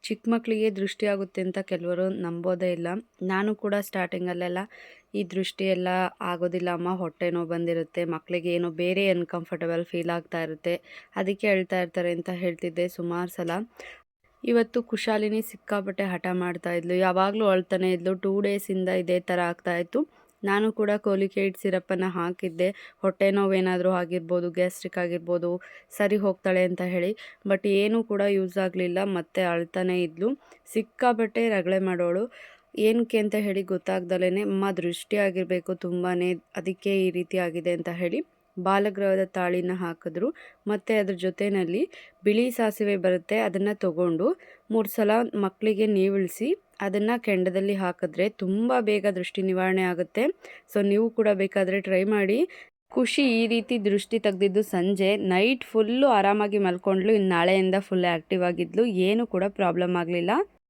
ಚಿಕ್ಕ ಮಕ್ಕಳಿಗೆ ದೃಷ್ಟಿ ಆಗುತ್ತೆ ಅಂತ ಕೆಲವರು ನಂಬೋದೇ ಇಲ್ಲ. ನಾನು ಕೂಡ ಸ್ಟಾರ್ಟಿಂಗಲ್ಲೆಲ್ಲ ಈ ದೃಷ್ಟಿ ಎಲ್ಲ ಆಗೋದಿಲ್ಲ ಅಮ್ಮ, ಹೊಟ್ಟೆ ನೋವು ಬಂದಿರುತ್ತೆ, ಮಕ್ಕಳಿಗೆ ಏನೋ ಬೇರೆ ಅನ್‌ಕಂಫರ್ಟಬಲ್ ಫೀಲ್ ಆಗ್ತಾ ಇರುತ್ತೆ, ಅದಕ್ಕೆ ಅಳ್ತಾ ಇರ್ತಾರೆ ಅಂತ ಹೇಳ್ತಿದ್ದೆ ಸುಮಾರು ಸಲ. ಇವತ್ತು ಕುಶಾಲಿನಿ ಸಿಕ್ಕಾಪಟ್ಟೆ ಹಠ ಮಾಡ್ತಾ ಇದ್ಲು. ಯಾವಾಗಲೂ ಅಳ್ತಾನೆ ಇದ್ಲು. 2 ಡೇಸಿಂದ ಇದೇ ಥರ ಆಗ್ತಾಯಿತ್ತು. ನಾನು ಕೂಡ ಕೋಲಿಕೇಟ್ ಸಿರಪ್ಪನ್ನು ಹಾಕಿದ್ದೆ. ಹೊಟ್ಟೆ ನೋವೇನಾದರೂ ಆಗಿರ್ಬೋದು, ಗ್ಯಾಸ್ಟ್ರಿಕ್ ಆಗಿರ್ಬೋದು, ಸರಿ ಹೋಗ್ತಾಳೆ ಅಂತ ಹೇಳಿ. ಬಟ್ ಏನೂ ಕೂಡ ಯೂಸ್ ಆಗಲಿಲ್ಲ. ಮತ್ತೆ ಅಳ್ತಾನೆ ಇದ್ಲು. ಸಿಕ್ಕಾಪಟ್ಟೆ ರಗಳೆ ಮಾಡೋಳು. ಏನಕ್ಕೆ ಅಂತ ಹೇಳಿ ಗೊತ್ತಾಗ್ದಲೇ ಅಮ್ಮ ದೃಷ್ಟಿ ಆಗಿರಬೇಕು ತುಂಬಾ, ಅದಕ್ಕೆ ಈ ರೀತಿ ಆಗಿದೆ ಅಂತ ಹೇಳಿ ಬಾಲಗ್ರಹದ ತಾಳಿನ ಹಾಕಿದ್ರು. ಮತ್ತು ಅದ್ರ ಜೊತೆಯಲ್ಲಿ ಬಿಳಿ ಸಾಸಿವೆ ಬರುತ್ತೆ, ಅದನ್ನು ತಗೊಂಡು 3 ಸಲ ಮಕ್ಕಳಿಗೆ ನೀವಿಳಿಸಿ ಅದನ್ನು ಕೆಂಡದಲ್ಲಿ ಹಾಕಿದ್ರೆ ತುಂಬ ಬೇಗ ದೃಷ್ಟಿ ನಿವಾರಣೆ ಆಗುತ್ತೆ. ಸೊ ನೀವು ಕೂಡ ಬೇಕಾದರೆ ಟ್ರೈ ಮಾಡಿ. ಖುಷಿ ಈ ರೀತಿ ದೃಷ್ಟಿ ತೆಗೆದಿದ್ದು ಸಂಜೆ. ನೈಟ್ ಫುಲ್ಲು ಆರಾಮಾಗಿ ಮಲ್ಕೊಂಡ್ಲು. ಇನ್ನು ನಾಳೆಯಿಂದ ಫುಲ್ ಆ್ಯಕ್ಟಿವ್ ಆಗಿದ್ಲು. ಏನೂ ಕೂಡ ಪ್ರಾಬ್ಲಮ್ ಆಗಲಿಲ್ಲ.